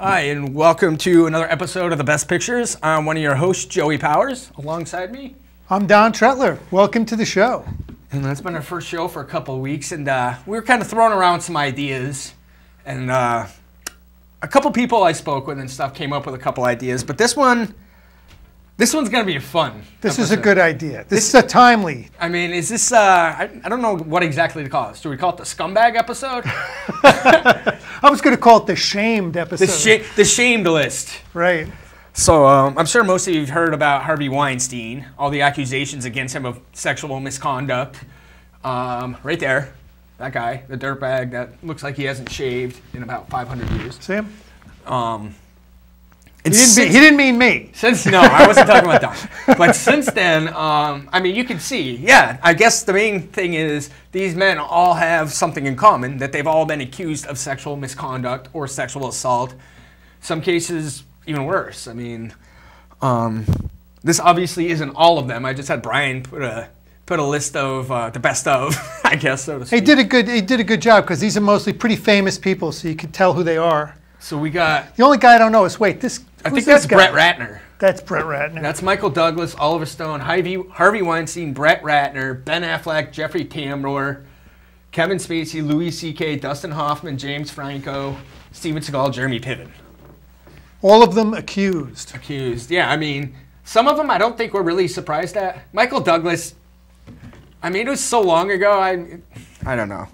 Hi, and welcome to another episode of The Best Pictures. I'm one of your hosts, Joey Powers. Alongside me, I'm Don Tretler. Welcome to the show. And that's been our first show for a couple of weeks, and we were kind of throwing around some ideas, and a couple people I spoke with and stuff came up with a couple ideas, but this one's going to be fun. This is a good idea. This is a timely. I mean, is this, I don't know what exactly to call this. Do we call it the scumbag episode? I was going to call it the shamed episode. The shamed list. Right. So I'm sure most of you have heard about Harvey Weinstein, all the accusations against him of sexual misconduct. Right there, that guy, the dirtbag that looks like he hasn't shaved in about 500 years. See him? He didn't mean me. No, I wasn't talking about Don. But since then, I mean, you can see, yeah, I guess the main thing is these men all have something in common, that they've all been accused of sexual misconduct or sexual assault. Some cases even worse. I mean, this obviously isn't all of them. I just had Brian put a list of the best of, I guess, so to speak. He did a good job because these are mostly pretty famous people, so you could tell who they are. So we got... The only guy I don't know is, I think that's Brett Ratner. That's Brett Ratner. That's Michael Douglas, Oliver Stone, Harvey Weinstein, Brett Ratner, Ben Affleck, Jeffrey Tambor, Kevin Spacey, Louis C.K., Dustin Hoffman, James Franco, Steven Seagal, Jeremy Piven. All of them accused. Accused, yeah. I mean, some of them I don't think we're really surprised at. Michael Douglas, I mean, it was so long ago, I don't know.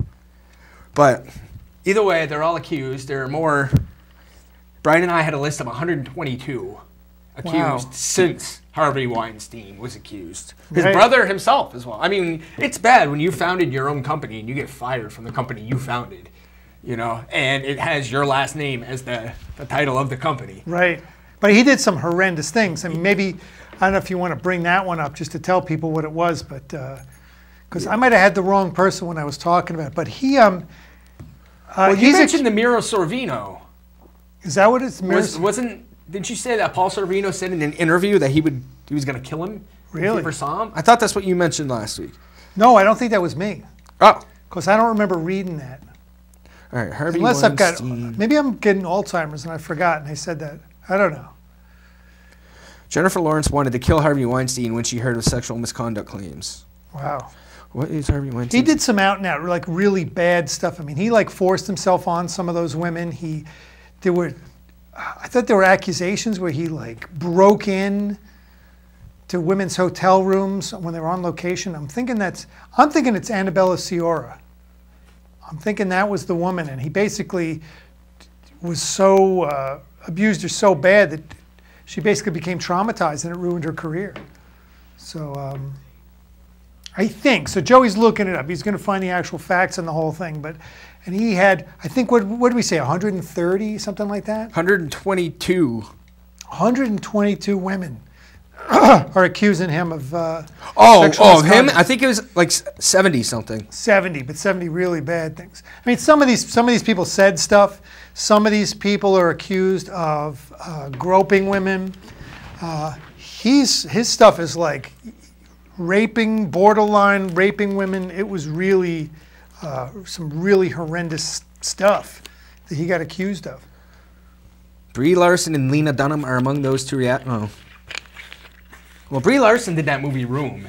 But either way, they're all accused. There are more... Brian and I had a list of 122 accused since Harvey Weinstein was accused. His brother himself as well. I mean, it's bad when you founded your own company and you get fired from the company you founded, you know, and it has your last name as the title of the company. Right. But he did some horrendous things. I mean, maybe, I don't know if you want to bring that one up just to tell people what it was, but, because I might have had the wrong person when I was talking about it. But he, well, you mentioned the Miro Sorvino. Is that what it's? Didn't you say that Paul Sorvino said in an interview that he was going to kill him? Really? If he ever saw him? I thought that's what you mentioned last week. No, I don't think that was me. Oh. Because I don't remember reading that. All right, Harvey Unless Weinstein. maybe I'm getting Alzheimer's and I forgot and I said that. I don't know. Jennifer Lawrence wanted to kill Harvey Weinstein when she heard of sexual misconduct claims. Wow. What is Harvey Weinstein? He did some out and out, like really bad stuff. I mean, he like forced himself on some of those women. I thought there were accusations where he like broke in to women's hotel rooms when they were on location. I'm thinking it's Annabella Sciorra. I'm thinking that was the woman, and he basically was so abused her so bad that she basically became traumatized, and it ruined her career. So I think so. Joey's looking it up. He's going to find the actual facts on the whole thing, and he had, I think, what did we say, 130, something like that? 122. 122 women are accusing him of sexual misconduct. Him? I think it was like 70 something. 70, but 70 really bad things. I mean, some of these people said stuff. Some of these people are accused of groping women. His stuff is like borderline raping women. It was really some really horrendous stuff that he got accused of. Brie Larson and Lena Dunham are among those two. Well, Brie Larson did that movie Room,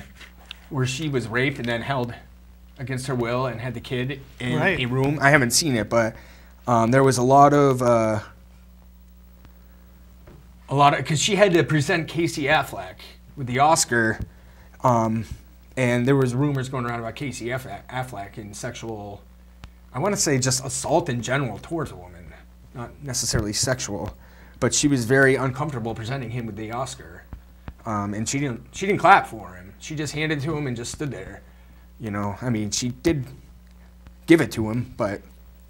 where she was raped and then held against her will and had the kid in a room. I haven't seen it, but there was a lot of, because she had to present Casey Affleck with the Oscar. And there was rumors going around about Casey Affleck and sexual, I want to say just assault in general towards a woman, not necessarily sexual, but she was very uncomfortable presenting him with the Oscar, and she didn't clap for him. She just handed it to him and just stood there, you know. I mean, she did give it to him, but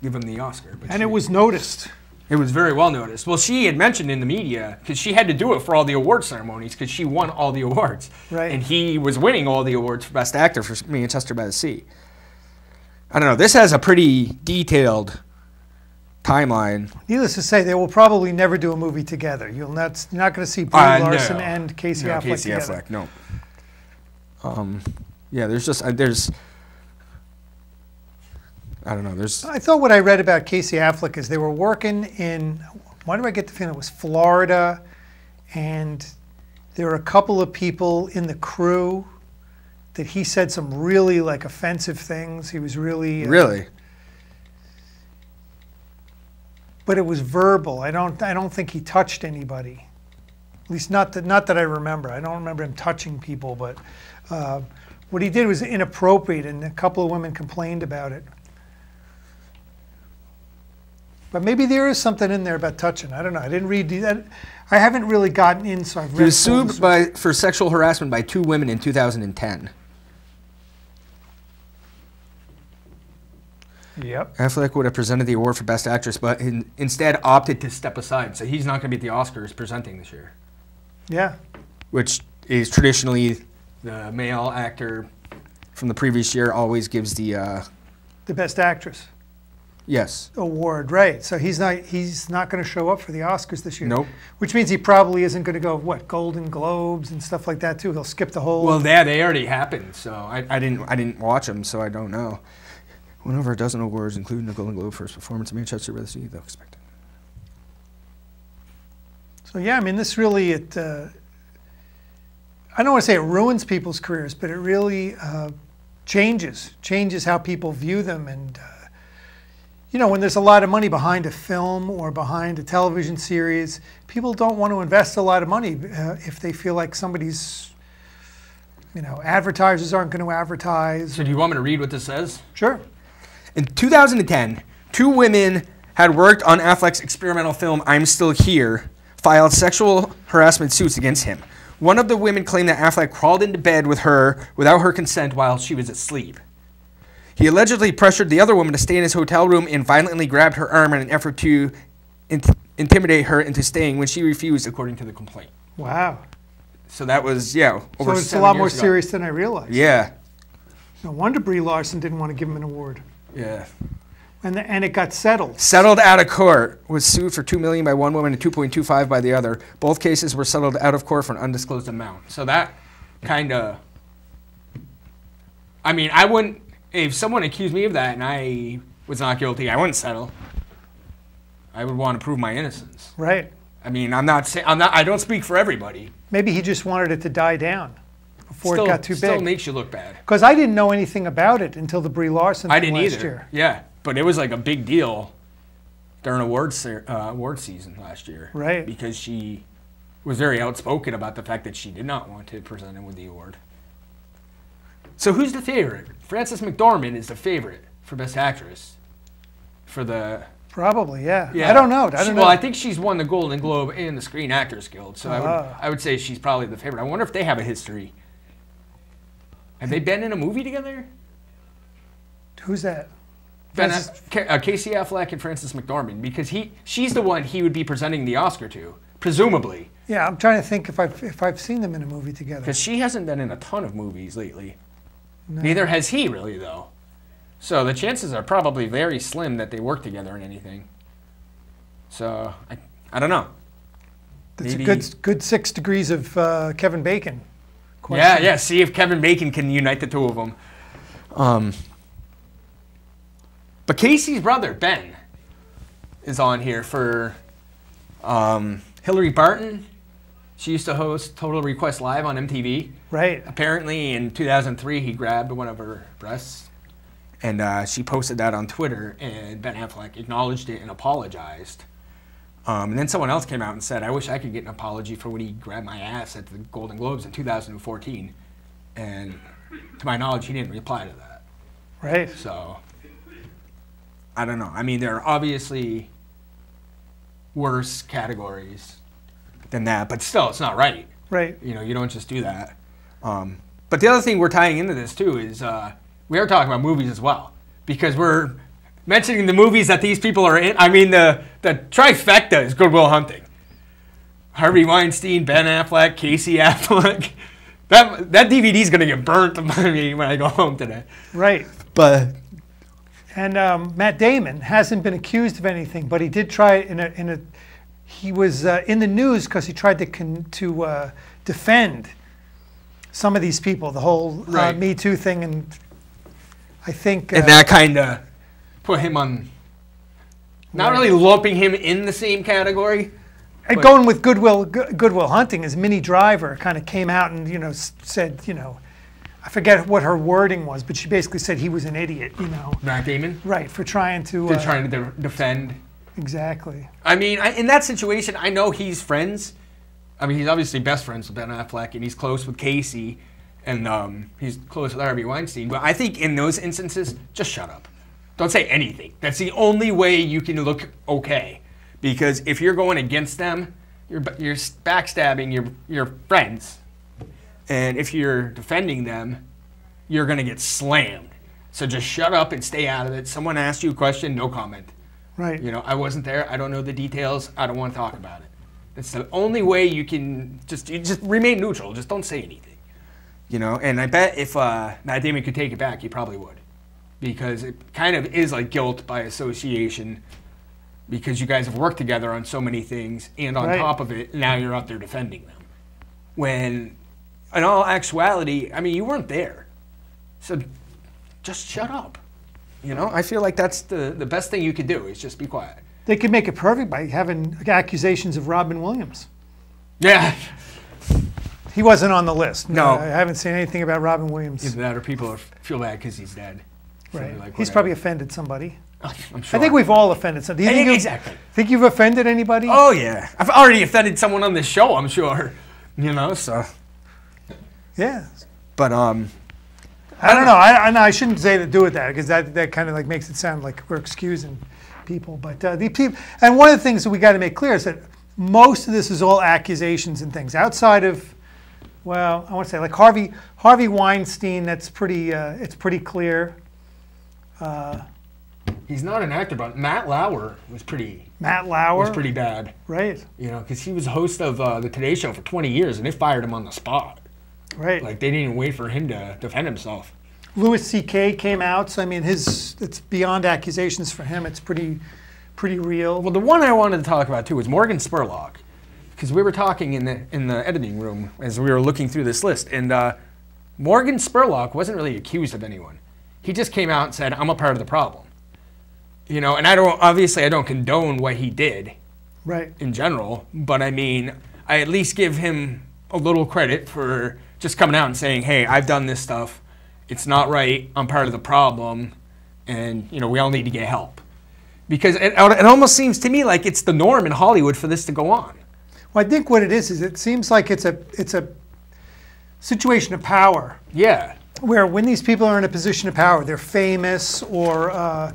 give him the Oscar. And it was noticed. It was very well noticed. Well, she had mentioned in the media, because she had to do it for all the award ceremonies, because she won all the awards. Right. And he was winning all the awards for Best Actor for Manchester by the Sea. I don't know. This has a pretty detailed timeline. Needless to say, they will probably never do a movie together. You're not going to see Brie Larson and Casey Affleck together. No. Yeah, there's I don't know. I thought what I read about Casey Affleck is they were working in why do I get the feeling it was Florida, and there were a couple of people in the crew that he said some really like offensive things. He was really Really? but it was verbal. I don't think he touched anybody. At least not that I remember. I don't remember him touching people, but what he did was inappropriate, and a couple of women complained about it. But maybe there is something in there about touching. I don't know. I didn't read that. I haven't really gotten in, so I've read. He was sued for sexual harassment by 2 women in 2010. Yep. Affleck would have presented the award for Best Actress, but instead opted to step aside. So he's not going to be at the Oscars presenting this year. Yeah. Which is traditionally the male actor from the previous year always gives the Best Actress yes. award, right? So he's not going to show up for the Oscars this year. Nope. Which means he probably isn't going to go Golden Globes and stuff like that too. He'll skip the whole. Well, they already happened, so I didn't watch them, so I don't know. Won over a dozen awards, including the Golden Globe for his performance in Manchester by the Sea, though expected. So yeah, I mean, this really I don't want to say it ruins people's careers, but it really changes how people view them. And when there's a lot of money behind a film or behind a television series, people don't want to invest a lot of money if they feel like somebody's, advertisers aren't going to advertise. So do you want me to read what this says? Sure. In 2010, 2 women had worked on Affleck's experimental film I'm Still Here, filed sexual harassment suits against him. One of the women claimed that Affleck crawled into bed with her without her consent while she was asleep. He allegedly pressured the other woman to stay in his hotel room and violently grabbed her arm in an effort to intimidate her into staying when she refused, according to the complaint. Wow. So that was, over 7 years ago. So it's a lot more serious than I realized. Yeah. No wonder Brie Larson didn't want to give him an award. Yeah. And it got settled. Settled out of court. Was sued for $2 million by one woman and $2.25 by the other. Both cases were settled out of court for an undisclosed amount. So that kind of, I mean, I wouldn't, if someone accused me of that and I was not guilty, I wouldn't settle. I would want to prove my innocence. Right. I mean, I don't speak for everybody. Maybe he just wanted it to die down before it got too big. Still makes you look bad. Because I didn't know anything about it until the Brie Larson thing last year. Yeah, but it was like a big deal during award season last year. Right. Because she was very outspoken about the fact that she did not want to present him with the award. So who's the favorite? Frances McDormand is the favorite for Best Actress. For the... Probably, yeah. I don't know. Well, I think she's won the Golden Globe and the Screen Actors Guild, so I would say she's probably the favorite. I wonder if they have a history. Have they been in a movie together? Who's that? Casey Affleck and Frances McDormand, because she's the one he would be presenting the Oscar to, presumably. Yeah, I'm trying to think if I've seen them in a movie together. Because she hasn't been in a ton of movies lately. No. Neither has he, really, though. So the chances are probably very slim that they work together in anything. So, I don't know. That's a good 6 degrees of Kevin Bacon question. Yeah, see if Kevin Bacon can unite the two of them. But Casey's brother, Ben, is on here for Hillary Barton. She used to host Total Request Live on MTV. Right. Apparently, in 2003, he grabbed one of her breasts. And she posted that on Twitter, and Ben Affleck acknowledged it and apologized. And then someone else came out and said, I wish I could get an apology for when he grabbed my ass at the Golden Globes in 2014. And to my knowledge, he didn't reply to that. Right. So, I don't know. I mean, there are obviously worse categories than that, but still, it's not right. Right. You don't just do that. But the other thing we're tying into this, too, is we are talking about movies as well, because we're mentioning the movies that these people are in. I mean, the trifecta is Good Will Hunting. Harvey Weinstein, Ben Affleck, Casey Affleck. That DVD is going to get burnt by me when I go home today. Right. And Matt Damon hasn't been accused of anything, but he did try he was in the news because he tried to defend some of these people, the whole Me Too thing, and I think... and that kind of put him on Not really lumping him in the same category. And going with Goodwill Hunting, as Minnie Driver kind of came out and said, I forget what her wording was, but she basically said he was an idiot, Matt Damon? Right, for trying to defend. Exactly. I mean, in that situation, I know he's friends. I mean, he's obviously best friends with Ben Affleck, and he's close with Casey, and he's close with Harvey Weinstein. But I think in those instances, just shut up. Don't say anything. That's the only way you can look okay. Because if you're going against them, you're backstabbing your friends. And if you're defending them, you're going to get slammed. So just shut up and stay out of it. Someone asks you a question, no comment. Right. I wasn't there. I don't know the details. I don't want to talk about it. That's the only way you can just remain neutral. Just don't say anything. And I bet if Matt Damon could take it back, he probably would. Because it kind of is like guilt by association, because you guys have worked together on so many things, and on top of it, now you're out there defending them. When, in all actuality, I mean, you weren't there. So just shut up. I feel like that's the best thing you could do, is just be quiet. They could make it perfect by having accusations of Robin Williams. Yeah. He wasn't on the list. No. I haven't seen anything about Robin Williams. Either that or people feel bad because he's dead. Right. Like, he's probably offended somebody. I'm sure. I think we've all offended somebody. Exactly. Think you've offended anybody? Oh, yeah. I've already offended someone on this show, I'm sure. So. Yeah. But, I don't know. I shouldn't say to do with that, because that kind of like makes it sound like we're excusing people. But the people, and one of the things that we got to make clear is that most of this is all accusations and things outside of, well, I want to say like Harvey Weinstein. That's pretty. It's pretty clear. He's not an actor, but Matt Lauer was pretty. Matt Lauer was pretty bad. Right. Because he was host of the Today Show for 20 years, and they fired him on the spot. Right. Like, they didn't even wait for him to defend himself. Louis C.K. came out, so I mean, it's beyond accusations for him. It's pretty real. Well, the one I wanted to talk about too was Morgan Spurlock, because we were talking in the editing room as we were looking through this list, and Morgan Spurlock wasn't really accused of anyone. He just came out and said, "I'm a part of the problem." And I don't condone what he did, right, in general, but I mean, I at least give him a little credit for just coming out and saying, "Hey, I've done this stuff. It's not right. I'm part of the problem, and we all need to get help." Because it almost seems to me like it's the norm in Hollywood for this to go on. Well, I think what it is it seems like it's a situation of power. Yeah. Where when these people are in a position of power, they're famous, or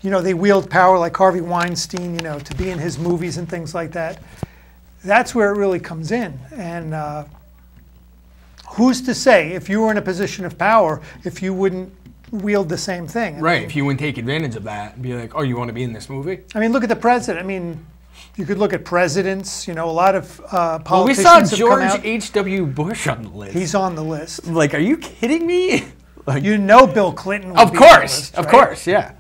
they wield power, like Harvey Weinstein, to be in his movies and things like that. That's where it really comes in. And who's to say, if you were in a position of power, if you wouldn't wield the same thing? Right, if you wouldn't take advantage of that and be like, "Oh, you want to be in this movie?" I mean, look at the president. I mean, you could look at presidents. A lot of politicians well, we saw George have come out. H.W. Bush on the list. He's on the list. Like, are you kidding me? Like, Bill Clinton would of be on the course, list, of right? course, yeah.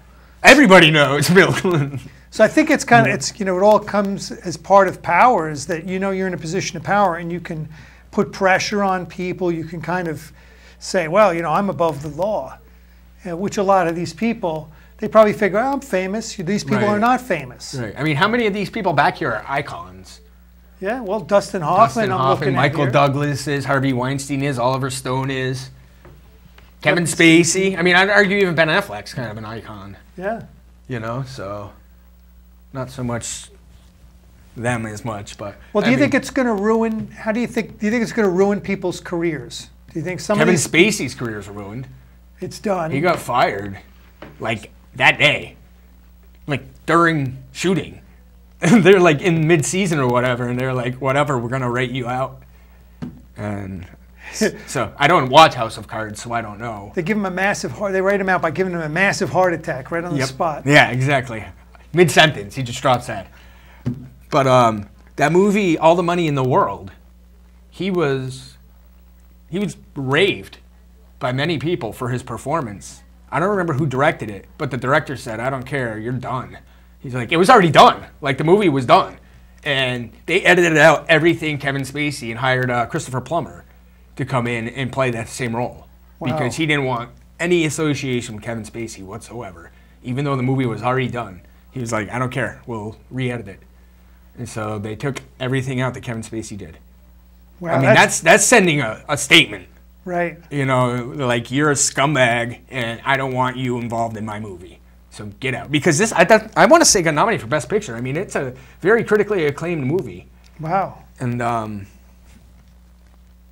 Everybody knows Bill Clinton. So I think it's kind of, it all comes as part of power, is that you're in a position of power and you can put pressure on people. You can kind of say, well, I'm above the law, which a lot of these people, they probably figure, I'm famous. These people are not famous. Right. I mean, how many of these people back here are icons? Yeah, well, Dustin Hoffman, Michael Douglas is, Harvey Weinstein is, Oliver Stone is, Kevin Spacey. I mean, I'd argue even Ben Affleck's kind of an icon. Yeah. So not so much them as much, but. Well, do you think it's going to ruin? Do you think it's going to ruin people's careers? Do you think Kevin Spacey's careers are ruined? It's done. He got fired, like that day, like during shooting. They're like in mid-season or whatever, and they're like, "Whatever, we're gonna write you out." And so I don't watch House of Cards, so I don't know. They give him they write him out by giving him a massive heart attack right on the spot. Yeah, exactly. Mid-sentence, he just drops that. But that movie, All the Money in the World, he was raved by many people for his performance. I don't remember who directed it, but the director said, "I don't care, you're done." He's like, it was already done. Like, the movie was done. And they edited out everything Kevin Spacey and hired Christopher Plummer to come in and play that same role. Wow. Because he didn't want any association with Kevin Spacey whatsoever, even though the movie was already done. He was like, I don't care. We'll re-edit it. And so they took everything out that Kevin Spacey did. Wow, I mean, that's sending a statement. right. You know, like, you're a scumbag, and I don't want you involved in my movie. So get out. Because this, I want to say, got nominated for Best Picture. I mean, it's a very critically acclaimed movie. Wow. And,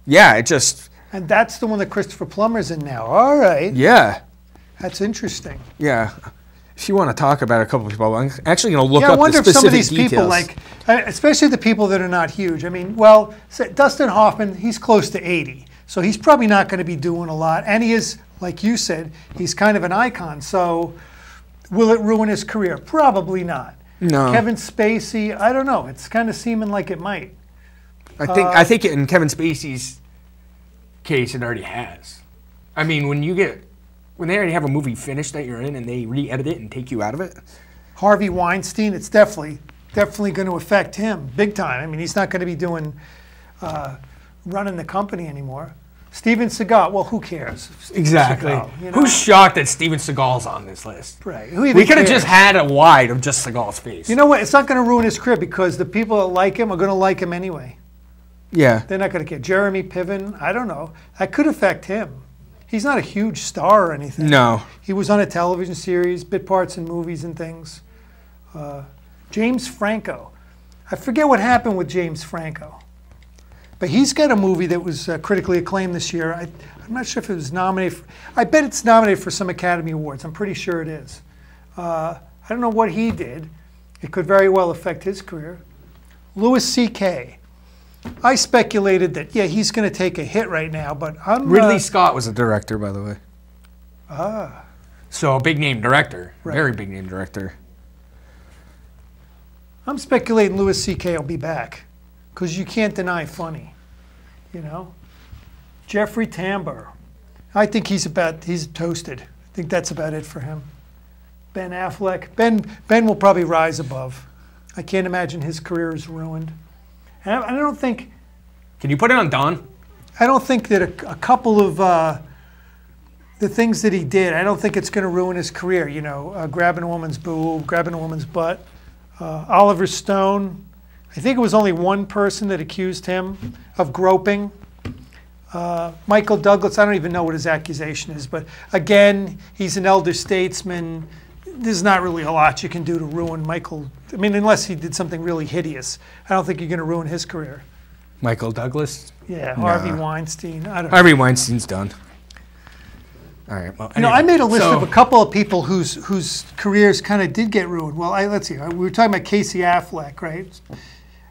yeah, it just... And that's the one that Christopher Plummer's in now. All right. Yeah. That's interesting. Yeah. If you want to talk about a couple of people, I'm actually going to look Yeah, I up the wonder if specific some of these details. people, like, especially the people that are not huge. I mean, well, Dustin Hoffman, he's close to 80. So he's probably not going to be doing a lot. And he is, like you said, he's kind of an icon. So will it ruin his career? Probably not. No. Kevin Spacey, I don't know. It's kind of seeming like it might. I think in Kevin Spacey's case, it already has. I mean, when they already have a movie finished that you're in and they re-edit it and take you out of it. Harvey Weinstein, it's definitely going to affect him big time. I mean, he's not going to be doing running the company anymore. Steven Seagal, well, who cares? Exactly. Seagal, you know? Who's shocked that Steven Seagal's on this list? Right. Who even We could have cares? just had a wide of just Seagal's face. You know what? It's not going to ruin his career because the people that like him are going to like him anyway. Yeah. They're not going to care. Jeremy Piven, I don't know. That could affect him. He's not a huge star or anything. No. He was on a television series, bit parts in movies and things. James Franco. I forget what happened with James Franco. But he's got a movie that was critically acclaimed this year. I'm not sure if it was nominated. I bet it's nominated for some Academy Awards. I'm pretty sure it is. I don't know what he did. It could very well affect his career. Louis C.K. I speculated that, yeah, he's going to take a hit right now, but I'm... Ridley Scott was a director, by the way. Ah. So a big name director. Right. Very big name director. I'm speculating Louis C.K. will be back because you can't deny funny, you know? Jeffrey Tambor. I think he's toasted. I think that's about it for him. Ben Affleck. Ben will probably rise above. I can't imagine his career is ruined. And I don't think... Can you put it on Don? I don't think that a couple of the things that he did, I don't think it's going to ruin his career. You know, grabbing a woman's boob, grabbing a woman's butt. Oliver Stone, I think it was only one person that accused him of groping. Michael Douglas, I don't even know what his accusation is, but again, he's an elder statesman. There's not really a lot you can do to ruin Michael. I mean, unless he did something really hideous. I don't think you're going to ruin his career. Michael Douglas? Yeah, Harvey Weinstein. I don't know. Harvey Weinstein's done. All right. Well, You know, I anyway. made a list So- of a couple of people whose careers kind of did get ruined. Well, let's see. We were talking about Casey Affleck, right?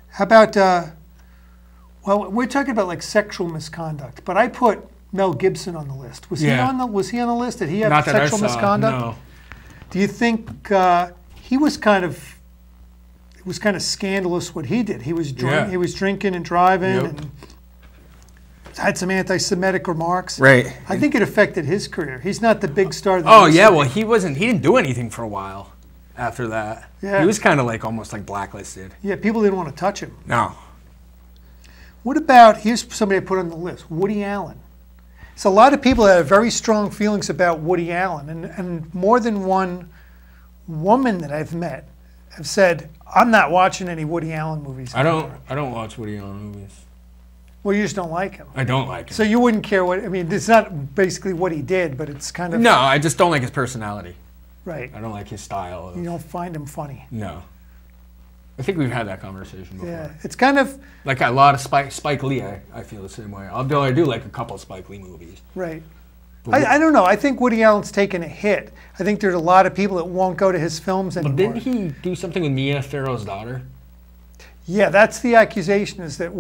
How about, well, we're talking about like sexual misconduct, but I put Mel Gibson on the list. Was he on the list? Did he have Not that sexual I saw, misconduct? no. Do you think he was kind of? It was kind of scandalous what he did. He was Yeah. he was drinking and driving Yep. and had some anti-Semitic remarks. Right. I think it affected his career. He's not the big star. That Oh, he used yeah. to be. Well, he didn't do anything for a while after that. Yeah. He was kind of like almost like blacklisted. Yeah, people didn't want to touch him. No. What about, here's somebody I put on the list, Woody Allen. So a lot of people have very strong feelings about Woody Allen, and more than one woman that I've met have said, I'm not watching any Woody Allen movies anymore. I don't watch Woody Allen movies. Well, you just don't like him. I don't like him. So you wouldn't care what, I mean, it's not basically what he did, but it's kind of, No, I just don't like his personality. right. I don't like his style. You don't find him funny. No. I think we've had that conversation before. Yeah, it's kind of, Like a lot of Spike Lee, I feel the same way. Although I do like a couple of Spike Lee movies. right. But I don't know. I think Woody Allen's taken a hit. I think there's a lot of people that won't go to his films But anymore. didn't he do something with Mia Farrow's daughter? Yeah, that's the accusation, is that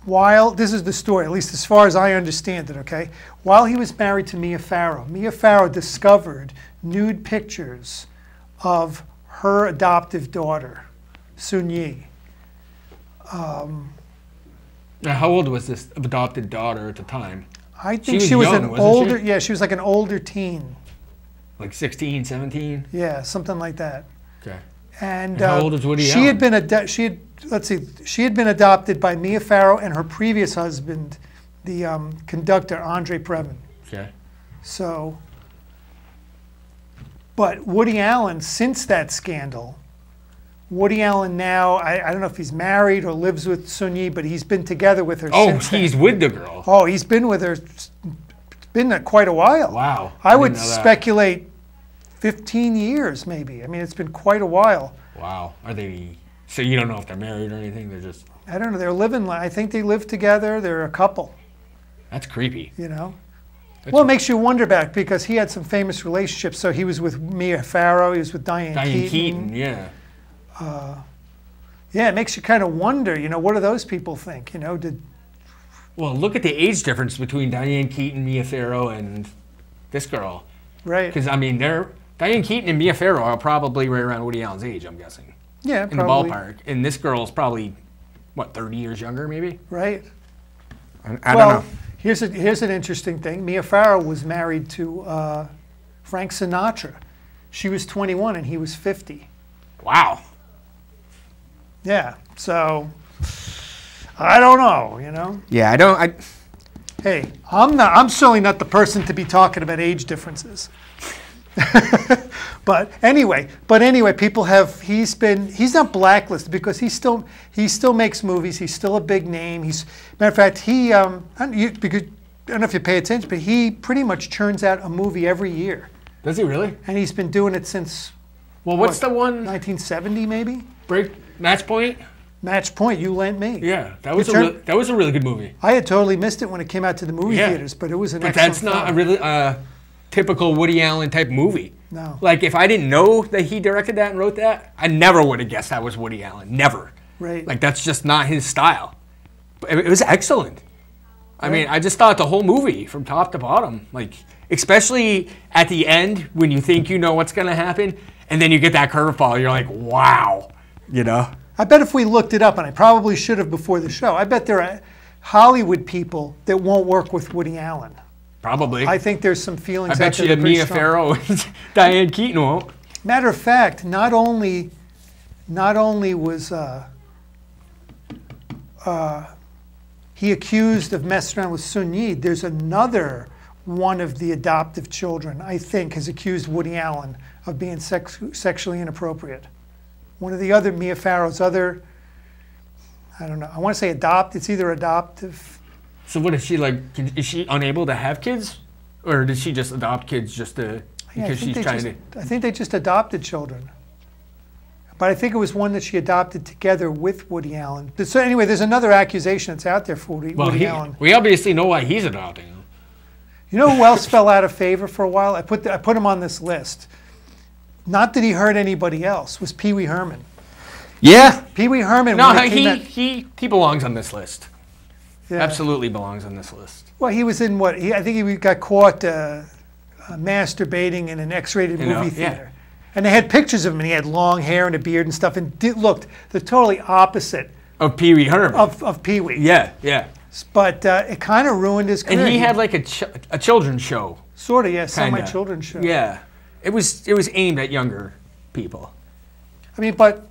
while, this is the story, at least as far as I understand it, okay? While he was married to Mia Farrow discovered nude pictures of her adoptive daughter, Sun Yi. Now, how old was this adopted daughter at the time? I think was she was young, an wasn't older, she? yeah, she was like an older teen. Like 16, 17? Yeah, something like that. Okay. And how old was Woody she Allen? had been she had been adopted by Mia Farrow and her previous husband, the conductor Andre Previn. Okay. So, But Woody Allen, since that scandal, Woody Allen now, I don't know if he's married or lives with Sun Yi, but he's been together with her Oh, since he's then. with the girl. Oh, he's been with her. It's been quite a while. Wow. I would didn't know that. speculate 15 years, maybe. I mean, it's been quite a while. Wow. Are they? So you don't know if they're married or anything? They're just. I don't know. They're living. I think they live together. They're a couple. That's creepy. You know. That's Well, it makes you wonder back because he had some famous relationships. So he was with Mia Farrow. He was with Diane Keaton. Yeah. Yeah, it makes you kind of wonder. You know, what do those people think? You know, Well, look at the age difference between Diane Keaton, Mia Farrow, and this girl. right? Because I mean, Diane Keaton and Mia Farrow are probably right around Woody Allen's age. I'm guessing Yeah, in probably. the ballpark. And this girl's probably what 30 years younger, maybe. Right. I Well, don't know. here's an interesting thing. Mia Farrow was married to Frank Sinatra. She was 21 and he was 50. Wow. Yeah. So I don't know. You know. Yeah, I don't. Hey, I'm certainly not the person to be talking about age differences. But anyway, people have. He's not blacklisted because he still makes movies. He's still a big name. Matter of fact, because I don't know if you pay attention, but he pretty much churns out a movie every year, Does he really? and he's been doing it since Well, what's the one? 1970 maybe. Match Point? Match Point, you lent me. Yeah, that was It that was a really good movie. I had totally missed it when it came out to the movie Yeah. theaters, but it was an But excellent that's not a film. really typical Woody Allen type movie. No. Like if I didn't know that he directed that and wrote that, I never would have guessed that was Woody Allen. Never. Right. Like that's just not his style. But it was excellent. I mean, I just thought the whole movie from top to bottom, like especially at the end when you think you know what's going to happen and then you get that curveball, you're like, "Wow." You know? I bet if we looked it up, and I probably should have before the show, I bet there are Hollywood people that won't work with Woody Allen. Probably. I think there's some feelings. I bet out you there that that are pretty Mia strong. Farrow and Diane Keaton won't. Matter of fact, not only was he accused of messing around with Sun Yi, there's another one of the adoptive children, I think, has accused Woody Allen of being sexually inappropriate. One of the other, Mia Farrow's other, I don't know, I want to say it's either adoptive. So what is she like? Is she unable to have kids, or did she just adopt kids just to Yeah, because she's trying to? I think they just adopted children. But I think it was one that she adopted together with Woody Allen. So anyway, there's another accusation that's out there for Woody Allen. We obviously know why he's adopting him. You know who else fell out of favor for a while? I put him on this list. Not that he hurt anybody else. Was Pee Wee Herman? Yeah. Pee Wee Herman. No, when it came out- he belongs on this list. yeah. Absolutely belongs on this list. Well, he was in what? I think he got caught masturbating in an X-rated You know, movie yeah. theater. And they had pictures of him, and he had long hair and a beard and stuff, and looked the totally opposite Of Pee Wee Herman. of Pee Wee. Yeah, yeah. But it kind of ruined his career. And he had like a children's show. sort of, yeah, Kinda. semi-children's show. Yeah. It was aimed at younger people. I mean, but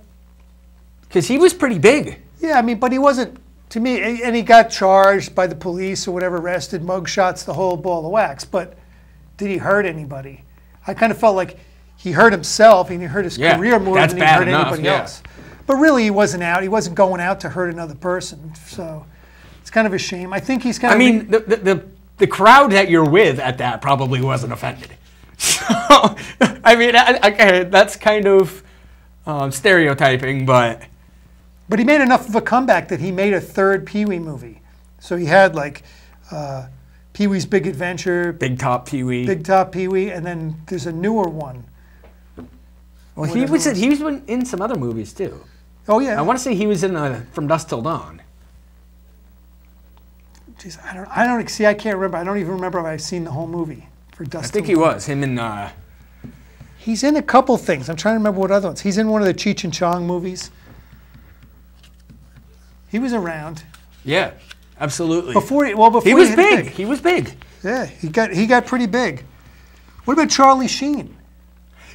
Because he was pretty big. yeah, I mean, but he wasn't to me, and he got charged by the police or whatever, arrested, mugshots, the whole ball of wax. But did he hurt anybody? I kind of felt like he hurt himself and he hurt his Yeah, career more that's than he bad hurt enough, anybody yeah. else. But really, he wasn't out. He wasn't going out to hurt another person. So it's kind of a shame. I think he's kind I of. mean, the crowd that you're with at that probably wasn't offended. So, I mean, okay, that's kind of stereotyping, but But he made enough of a comeback that he made a third Pee Wee movie. So he had like Pee Wee's Big Adventure, Big Top Pee Wee. Big Top Pee Wee, and then there's a newer one. Well, he was in some other movies too. Oh yeah. I want to say he was in From Dusk Till Dawn. Jeez, I don't see. I can't remember. I don't even remember if I've seen the whole movie for I Dust. think Till he Dawn. was. Him and He's in a couple things. I'm trying to remember what other ones. He's in one of the Cheech and Chong movies. He was around yeah, absolutely. before he He was hit big. He was big. Yeah, he got pretty big. What about Charlie Sheen?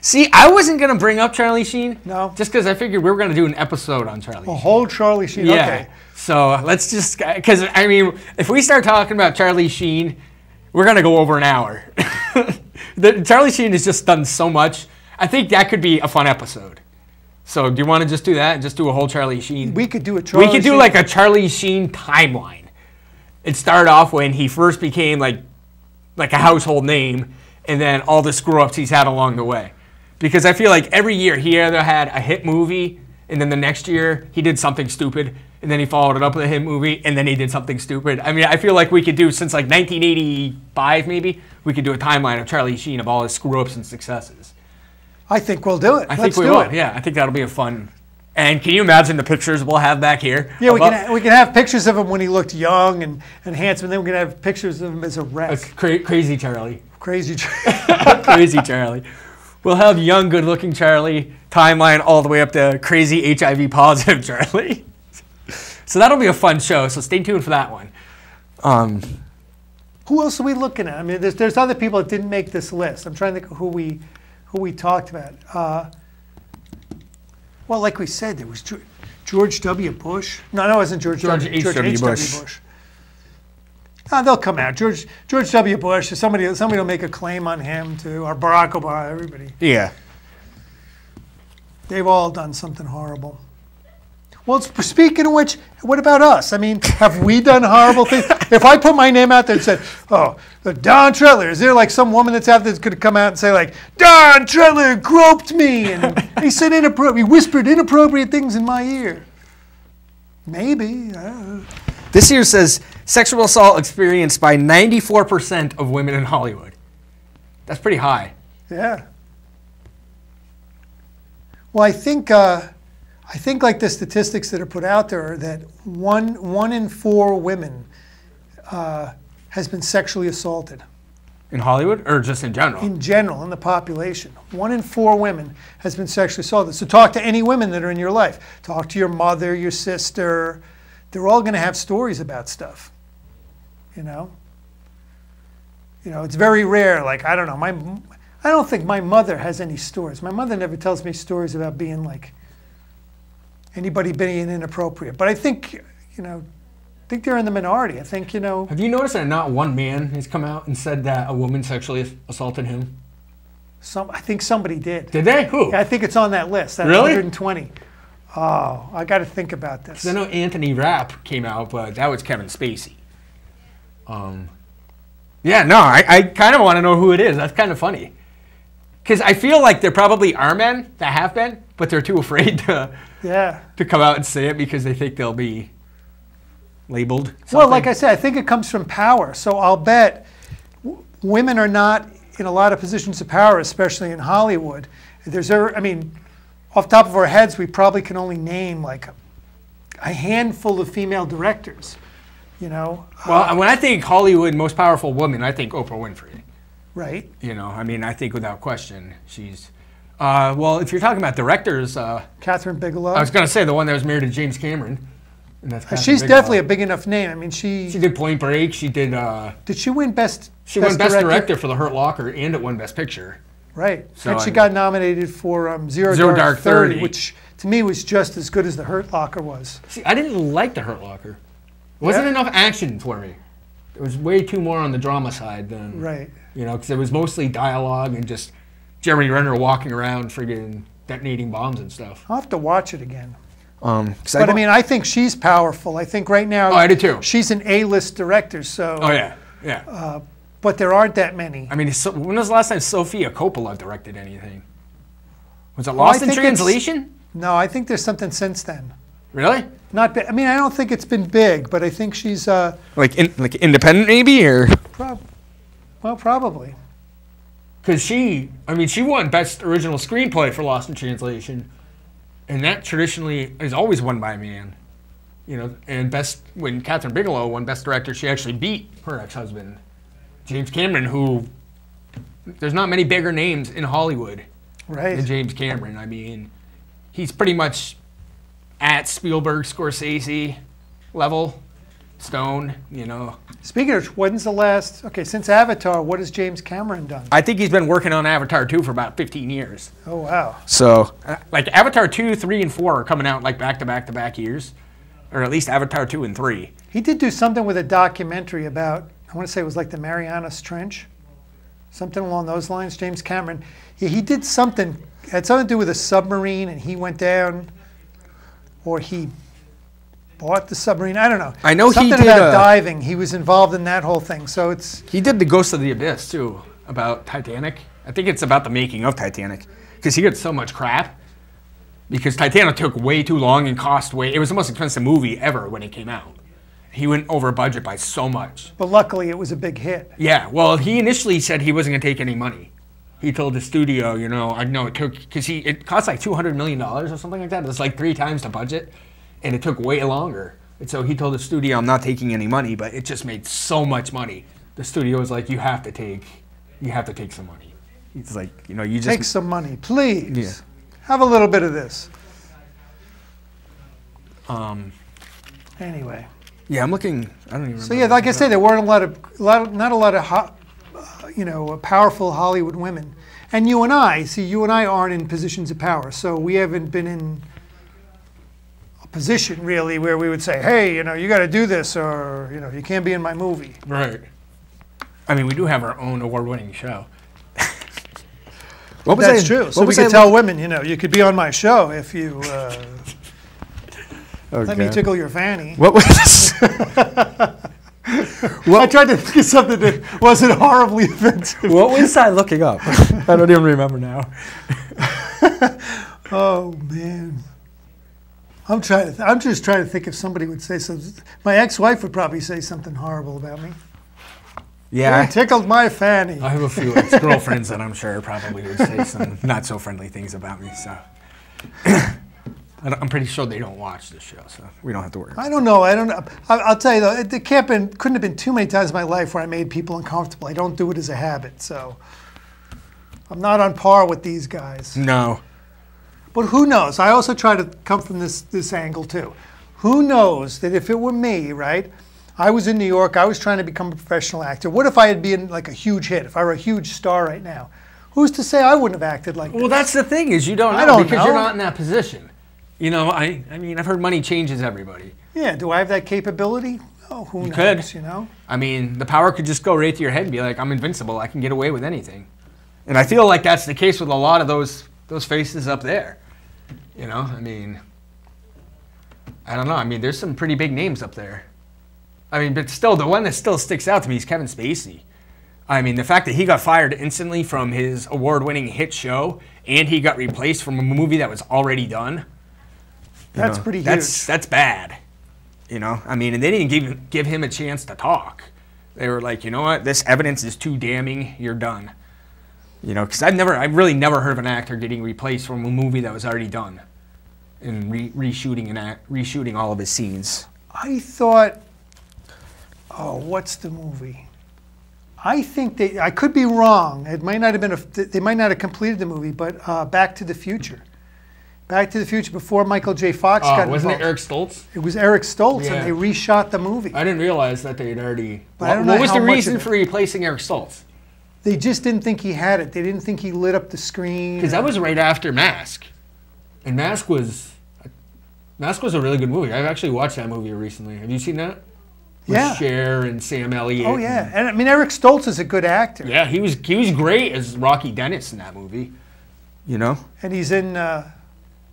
See, I wasn't gonna bring up Charlie Sheen. No. Just because I figured we were gonna do an episode on Charlie. A Sheen. whole Charlie Sheen. Yeah. Okay. So let's just, because I mean, if we start talking about Charlie Sheen, we're gonna go over an hour. Charlie Sheen has just done so much, I think that could be a fun episode. So do you want to just do that and just do a whole Charlie Sheen? We could do a Charlie We could do Sheen. like a Charlie Sheen timeline. It started off when he first became like a household name, and then all the screw-ups he's had along the way. Because I feel like every year he either had a hit movie, and then the next year he did something stupid, and then he followed it up with a hit movie, and then he did something stupid. I mean, I feel like we could do, since like 1985 maybe, we could do a timeline of Charlie Sheen of all his screw-ups and successes. I think we'll do it. I think we will. Yeah, I think that'll be a fun. And can you imagine the pictures we'll have back here? Yeah, we can have pictures of him when he looked young and handsome. And then we can have pictures of him as a wreck. Crazy Charlie. Crazy. Crazy Charlie. We'll have young, good-looking Charlie timeline all the way up to crazy HIV-positive Charlie. So that'll be a fun show. So stay tuned for that one. Who else are we looking at? I mean, there's other people that didn't make this list. I'm trying to think of who we talked about. Well, like we said, there was George W. Bush. No, it wasn't George H.W. Bush. They'll come out. George W. Bush. Somebody will make a claim on him too. Or Barack Obama. Everybody. Yeah. They've all done something horrible. Well, speaking of which, what about us? I mean, have we done horrible things? If I put my name out there and said, "Oh, Don Treadler," is there like some woman that's out there that's going to come out and say like, "Don Treadler groped me and he said he whispered inappropriate things in my ear"? Maybe. I don't know. This year says sexual assault experienced by 94% of women in Hollywood. That's pretty high. Yeah. Well, I think like the statistics that are put out there are that one in 4 women has been sexually assaulted. In Hollywood or just in general? In general, in the population. 1 in 4 women has been sexually assaulted. So talk to any women that are in your life. Talk to your mother, your sister. They're all going to have stories about stuff. You know, it's very rare. Like, I don't know. I don't think my mother has any stories. My mother never tells me stories about being like anybody being inappropriate. But I think, they're in the minority. I think, Have you noticed that not one man has come out and said that a woman sexually assaulted him? I think somebody did. Did they? Who? Yeah, I think it's on that list. That Really? 120. Oh, I got to think about this. I know Anthony Rapp came out, but that was Kevin Spacey. Yeah, no, I kind of want to know who it is. That's kind of funny. Because I feel like there probably are men that have been, but they're too afraid to come out and say it because they think they'll be labeled something. Well, like I said, I think it comes from power. So I'll bet women are not in a lot of positions of power, especially in Hollywood. Off the top of our heads, we probably can only name like a handful of female directors. Well, when I think Hollywood most powerful woman, I think Oprah Winfrey. Right. I think without question, she's. If you're talking about directors, Catherine Bigelow. I was going to say the one that was married to James Cameron. And that's Catherine she's Bigelow. definitely a big enough name. She did Point Break. She did. Did she win best? She won Best Director for The Hurt Locker, and it won Best Picture. Right. So, and she got nominated for Zero Dark 30, which to me was just as good as The Hurt Locker was. See, I didn't like The Hurt Locker. It wasn't enough action for me. It was way too more on the drama side than, right. Because it was mostly dialogue and just Jeremy Renner walking around friggin' detonating bombs and stuff. I'll have to watch it again. But I think she's powerful. I think right now I do too. She's an A-list director, so. Oh, yeah. But there aren't that many. I mean, when was the last time Sofia Coppola directed anything? Was it Lost in Translation? No, I think there's something since then. Really? Not big. I mean, I don't think it's been big, but I think she's like independent maybe, or probably. Because she won Best Original Screenplay for Lost in Translation, and that traditionally is always won by a man. And when Catherine Bigelow won Best Director, she actually beat her ex-husband, James Cameron, who there's not many bigger names in Hollywood than James Cameron. I mean, he's pretty much at Spielberg, Scorsese level, Stone, Speaking of which, when's the last, since Avatar, what has James Cameron done? I think he's been working on Avatar 2 for about 15 years. Oh, wow. So, Avatar 2, 3, and 4 are coming out back-to-back-to-back years, or at least Avatar 2 and 3. He did do something with a documentary about, I want to say it was like the Marianas Trench. something along those lines. James Cameron, he did something, had something to do with a submarine, and he went down, or he bought the submarine. I don't know. I know something he did about diving. He was involved in that whole thing. So he did the Ghost of the Abyss too, about Titanic. I think it's about the making of Titanic, because he got so much crap. Because Titanic took way too long and cost way. It was the most expensive movie ever when it came out. He went over budget by so much. But luckily, it was a big hit. Yeah, well, he initially said he wasn't going to take any money. He told the studio, you know, I know it took, because it cost like $200 million or something like that. It was like 3 times the budget, and it took way longer. And so he told the studio, I'm not taking any money, but it just made so much money. The studio was like, you have to take some money. He's like, you know, you just take some money, please. Yeah. Have a little bit of this. Anyway. Yeah, I'm looking. I don't even remember. So yeah, like I said, there weren't not a lot of powerful Hollywood women. And you and I aren't in positions of power, so we haven't been in a position really where we would say, hey, you know, you got to do this, or you know, you can't be in my movie. Right. I mean, we do have our own award-winning show. That's true. So we could tell women, you know, you could be on my show if you let me tickle your fanny. What was? I tried to think of something that wasn't horribly offensive. What was I looking up? I don't even remember now. Oh man, I'm just trying to think if somebody would say something. My ex-wife would probably say something horrible about me. Yeah, you tickled my fanny. I have a few ex-girlfriends that I'm sure probably would say some not so friendly things about me. So I'm pretty sure they don't watch this show, so we don't have to worry. I don't know. I'll tell you though, it couldn't have been too many times in my life where I made people uncomfortable. I don't do it as a habit, so I'm not on par with these guys. No. But who knows? I also try to come from this angle too. Who knows that if it were me, right? I was in New York. I was trying to become a professional actor. What if I had been like a huge hit? If I were a huge star right now, who's to say I wouldn't have acted like this? Well, that's the thing is you don't know because you're not in that position. You know, I mean, I've heard money changes everybody. Yeah. Do I have that capability? Oh, who knows? Could. You know. I mean, the power could just go right to your head and be like, I'm invincible. I can get away with anything. And I feel like that's the case with a lot of those faces up there. You know, I mean, I don't know. I mean, there's some pretty big names up there. I mean, but still, the one that still sticks out to me is Kevin Spacey. I mean, the fact that he got fired instantly from his award-winning hit show, and he got replaced from a movie that was already done. That's pretty huge. That's bad. You know, I mean, and they didn't give him a chance to talk. They were like, you know what, this evidence is too damning. You're done. You know, because I've really never heard of an actor getting replaced from a movie that was already done, and reshooting all of his scenes. I thought. Oh, what's the movie? I think I could be wrong. It might not have been they might not have completed the movie, but Back to the Future. Back to the Future before Michael J. Fox got involved. Wasn't it Eric Stoltz? It was Eric Stoltz, Yeah. and they reshot the movie. I didn't realize that they had already. But I don't know what was how the much reason of it- for replacing Eric Stoltz? They just didn't think he had it. They didn't think he lit up the screen. Because that was right after Mask, and Mask was a really good movie. I've actually watched that movie recently. Have you seen that? With Yeah. Cher and Sam Elliott. Oh yeah, and I mean Eric Stoltz is a good actor. Yeah, he was great as Rocky Dennis in that movie. You know. And he's in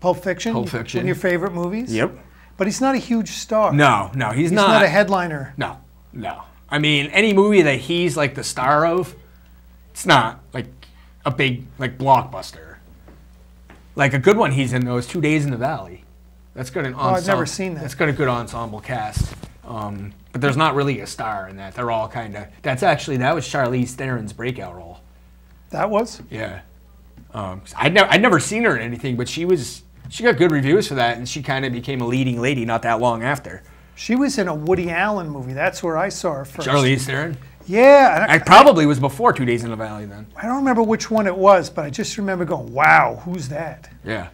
Pulp Fiction. Pulp Fiction. One of your favorite movies. Yep. But he's not a huge star. No, he's He's not a headliner. No. I mean, any movie that he's like the star of, it's not like a big like blockbuster. Like a good one he's in though is 2 Days in the Valley. That's got an ensemble. I've never seen that. That's got a good ensemble cast. But there's not really a star in that. They're all kind of. That was Charlize Theron's breakout role. That was? Yeah. I'd never seen her in anything, but she got good reviews for that, and she kind of became a leading lady not that long after. She was in a Woody Allen movie. That's where I saw her first. Charlize Theron. Yeah. I probably was before 2 Days in the Valley then. I don't remember which one it was, but I just remember going, "Wow, who's that?" Yeah.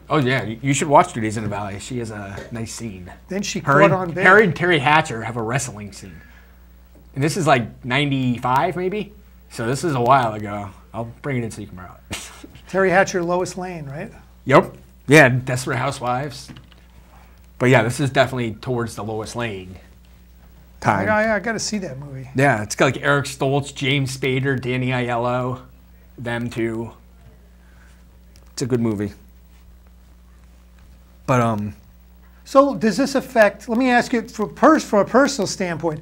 Oh yeah, you should watch 2 Days in the Valley. She has a nice scene. Then she caught on big. Her and Terry Hatcher have a wrestling scene, and this is like '95 maybe. So this is a while ago. I'll bring it in so you can borrow it. Terry Hatcher, Lois Lane, right? Yep. Yeah, Desperate Housewives. But yeah, this is definitely towards the Lois Lane. time. I got to see that movie. Yeah, it's got like Eric Stoltz, James Spader, Danny Aiello, them two. It's a good movie. But So does this affect, let me ask you, from a personal standpoint,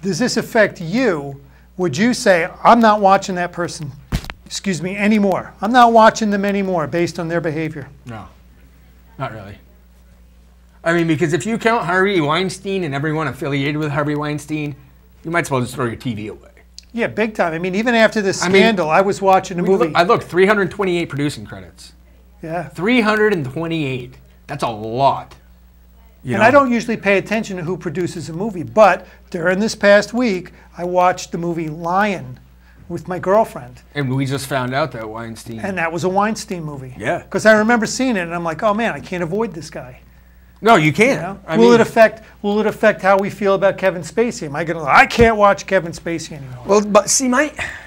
does this affect you? Would you say, I'm not watching that person, anymore. I'm not watching them anymore based on their behavior? no, not really. I mean, because if you count Harvey Weinstein and everyone affiliated with Harvey Weinstein, you might as well just throw your TV away. Yeah, big time. I mean, even after the scandal, I was watching a movie. I looked, 328 producing credits. Yeah. 328. That's a lot. And I don't usually pay attention to who produces a movie, but during this past week, I watched the movie Lion with my girlfriend. And we just found out that Weinstein. And that was a Weinstein movie. Yeah. Because I remember seeing it, and I'm like, oh man, I can't avoid this guy. No, you can't. You know? Will it affect how we feel about Kevin Spacey? Am I going to? I can't watch Kevin Spacey anymore. Well, but see,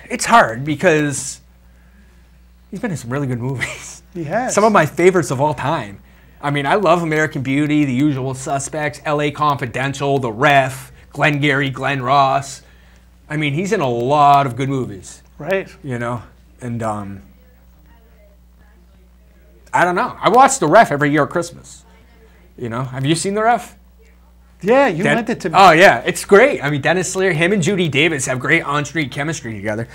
it's hard because he's been in some really good movies. He has. Some of my favorites of all time. I mean, I love American Beauty, The Usual Suspects, L.A. Confidential, The Ref, Glengarry, Glenn Ross. I mean, he's in a lot of good movies. Right. You know, and I don't know. I watch The Ref every year at Christmas. You know, have you seen The Ref? Yeah, you lent it to me. Oh, yeah, it's great. I mean, Dennis Leary, him and Judy Davis have great on-street chemistry together.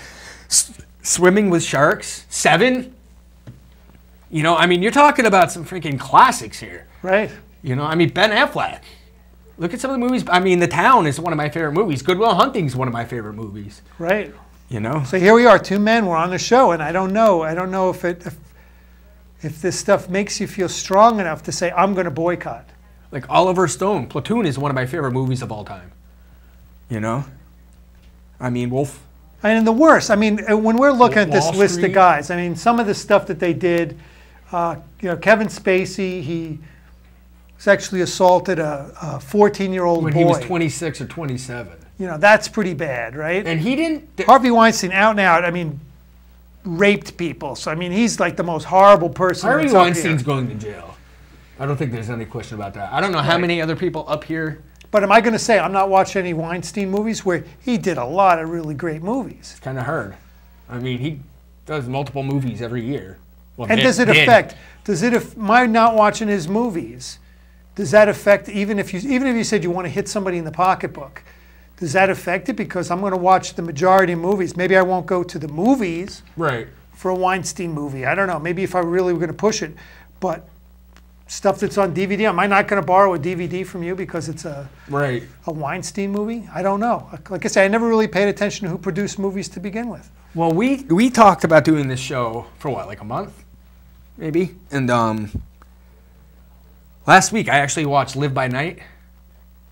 Swimming with Sharks, Seven. You know, I mean, you're talking about some freaking classics here. Right. You know, I mean, Ben Affleck. Look at some of the movies. I mean, The Town is one of my favorite movies. Good Will Hunting is one of my favorite movies. Right. You know? So here we are, two men, we're on the show, and I don't know if this stuff makes you feel strong enough to say, I'm going to boycott. Like Oliver Stone, Platoon is one of my favorite movies of all time. You know? I mean, Wolf. And the worst, I mean, when we're looking at this Wall list Street. of guys, I mean, some of the stuff that they did, you know, Kevin Spacey, he sexually assaulted a 14-year-old boy. When he was 26 or 27. You know, that's pretty bad, right? And he didn't... Harvey Weinstein, out and out, I mean, raped people. So, I mean, he's like the most horrible person. Harvey that's up Weinstein's here. going to jail. I don't think there's any question about that. I don't know how many other people up here... But am I going to say I'm not watching any Weinstein movies where he did a lot of really great movies? It's kind of hard. I mean, he does multiple movies every year. Well, And does it affect? My not watching his movies? Does that affect even if you said you want to hit somebody in the pocketbook? Does that affect it? Because I'm going to watch the majority of movies. Maybe I won't go to the movies Right. for a Weinstein movie. I don't know. Maybe if I really were going to push it, but stuff that's on DVD, am I not going to borrow a DVD from you because it's a Weinstein movie? I don't know. Like I say, I never really paid attention to who produced movies to begin with. Well, we talked about doing this show for what, like a month, maybe. And last week I actually watched Live by Night,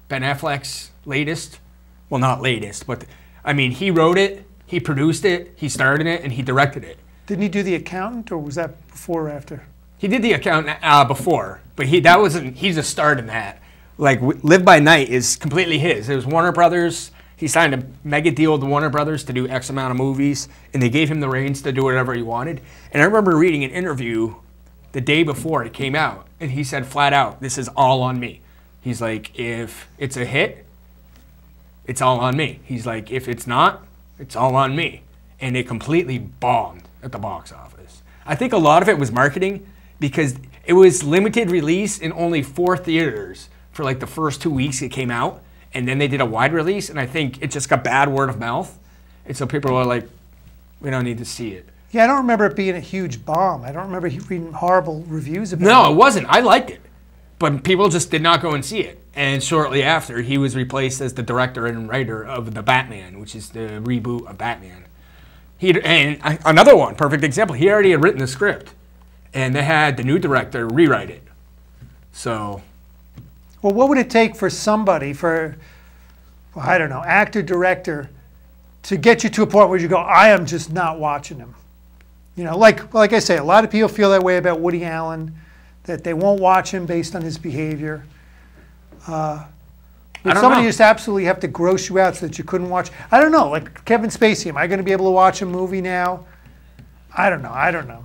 Ben Affleck's latest. Well, not latest, but I mean, he wrote it, he produced it, he starred in it, and he directed it. Didn't he do The Accountant, or was that before or after? He did The Accountant before, but he just starred in that. Like Live by Night is completely his. It was Warner Brothers. He signed a mega deal with Warner Brothers to do X amount of movies, and they gave him the reins to do whatever he wanted. And I remember reading an interview the day before it came out, and he said flat out, "This is all on me." He's like, "If it's a hit, it's all on me." He's like, "If it's not, it's all on me." And it completely bombed at the box office. I think a lot of it was marketing, because it was limited release in only 4 theaters for like the first 2 weeks it came out, and then they did a wide release, and I think it just got bad word of mouth, and so people were like, we don't need to see it. Yeah, I don't remember it being a huge bomb. I don't remember reading horrible reviews about it. No, it wasn't. I liked it, but people just did not go and see it. And shortly after, he was replaced as the director and writer of The Batman, which is the reboot of Batman. Another one, perfect example, he already had written the script, and they had the new director rewrite it. So, well, what would it take for somebody, I don't know, actor, director, to get you to a point where you go, I am just not watching him? You know, like I say, a lot of people feel that way about Woody Allen, that they won't watch him based on his behavior. Would somebody just absolutely have to gross you out so that you couldn't watch? I don't know, like Kevin Spacey, am I going to be able to watch a movie now? I don't know.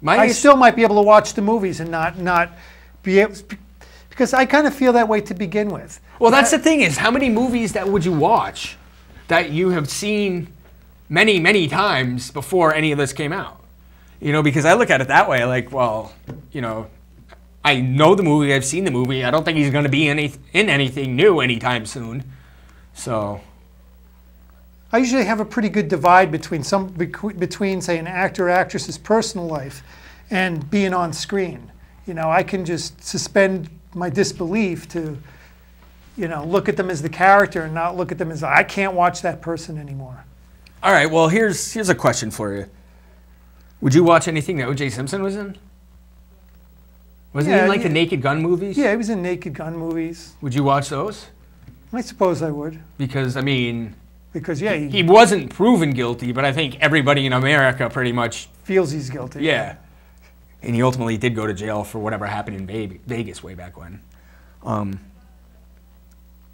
I still might be able to watch the movies and not be able, Because I kind of feel that way to begin with. Well, that's the thing is, how many movies that would you watch that you have seen many, many times before any of this came out? You know, because I look at it that way, like, well, you know, I know the movie, I've seen the movie. I don't think he's going to be in anything new anytime soon. So I usually have a pretty good divide between say, an actor or actress's personal life and being on screen. You know, I can just suspend my disbelief to, you know, look at them as the character and not look at them as, I can't watch that person anymore. All right, well, here's a question for you. Would you watch anything that O.J. Simpson was in? Was he in, like, the Naked Gun movies? Yeah, he was in Naked Gun movies. Would you watch those? I suppose I would. Because, I mean... Because, yeah... He wasn't proven guilty, but I think everybody in America pretty much... feels he's guilty. Yeah. And he ultimately did go to jail for whatever happened in Vegas way back when.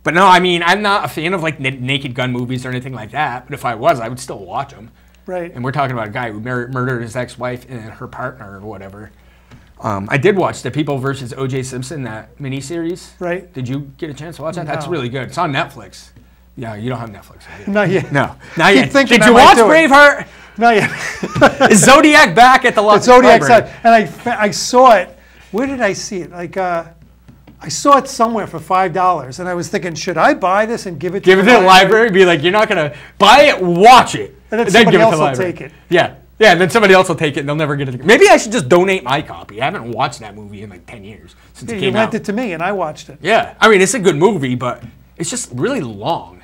But no, I mean, I'm not a fan of, like, Naked Gun movies or anything like that. But if I was, I would still watch them. Right. And we're talking about a guy who murdered his ex-wife and her partner or whatever. I did watch the People vs. O.J. Simpson, that miniseries. Right. Did you get a chance to watch that? No. That's really good. It's on Netflix. Yeah, you don't have Netflix. Have you? Not yet. No, not yet. Thinking Did you watch Braveheart? Not yet. Is Zodiac back at the Zodiac library? side. And I saw it. Where did I see it? Like, I saw it somewhere for $5. And I was thinking, should I buy this and give it to the library? Be like, you're not going to buy it, watch it. And then somebody else will take it. Yeah. Yeah, and then somebody else will take it and they'll never get it. Maybe I should just donate my copy. I haven't watched that movie in like 10 years since it You came out. lent it to me and I watched it. Yeah. I mean, it's a good movie, but it's just really long.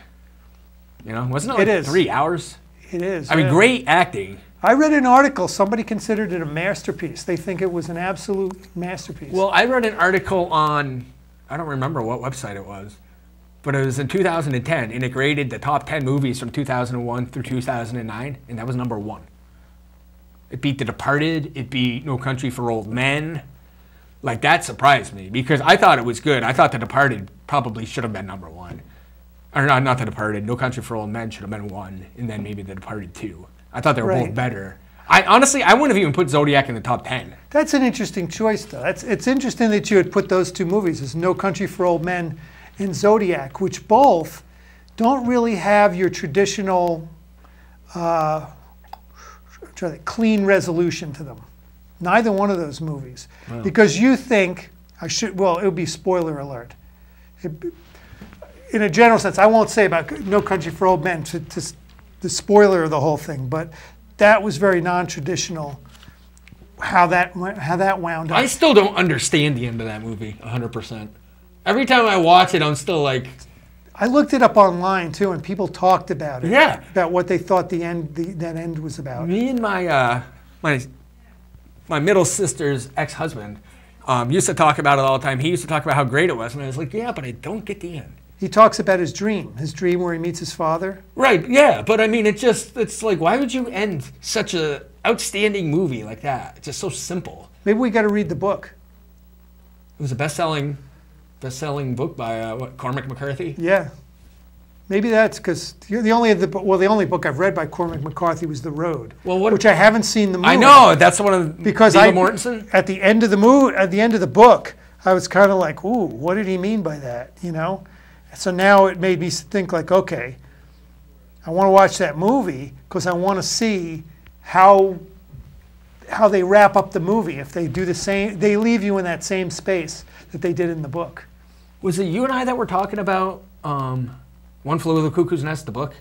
You know, wasn't it like It is. 3 hours? It is. I mean, great acting. I read an article, somebody considered it a masterpiece. They think it was an absolute masterpiece. Well, I read an article on, I don't remember what website it was, but it was in 2010, and it graded the top 10 movies from 2001 through 2009, and that was number 1. It beat The Departed. It beat No Country for Old Men. Like, that surprised me, because I thought it was good. I thought The Departed probably should have been number 1. Or not The Departed. No Country for Old Men should have been 1, and then maybe The Departed 2. I thought they were both better. Honestly, I wouldn't have even put Zodiac in the top 10. That's an interesting choice, though. It's interesting that you would put those two movies as No Country for Old Men and Zodiac, which both don't really have your traditional clean resolution to them. Neither one of those movies. Wow. Because you think, it would be spoiler alert. In a general sense, I won't say about No Country for Old Men to the spoiler of the whole thing, but that was very non-traditional how that wound up. I still don't understand the end of that movie 100%. Every time I watch it, I'm still like... I looked it up online too, and people talked about it. Yeah. About what they thought that end was about. Me and my middle sister's ex-husband used to talk about it all the time. He used to talk about how great it was, and I was like, yeah, but I don't get the end. He talks about his dream where he meets his father. Right, yeah, but I mean, it's like, why would you end such a outstanding movie like that? It's just so simple. Maybe we got to read the book. It was a best-selling book by Cormac McCarthy. Yeah, maybe that's because the only book I've read by Cormac McCarthy was The Road, which I haven't seen the movie. I know that's one of because Viggo Mortensen. At the end of the book, I was kind of like, ooh, what did he mean by that? You know, so now it made me think like, okay, I want to watch that movie because I want to see how they wrap up the movie. If they do the same, they leave you in that same space that they did in the book. Was it you and I that were talking about One Flew Over the Cuckoo's Nest, the book?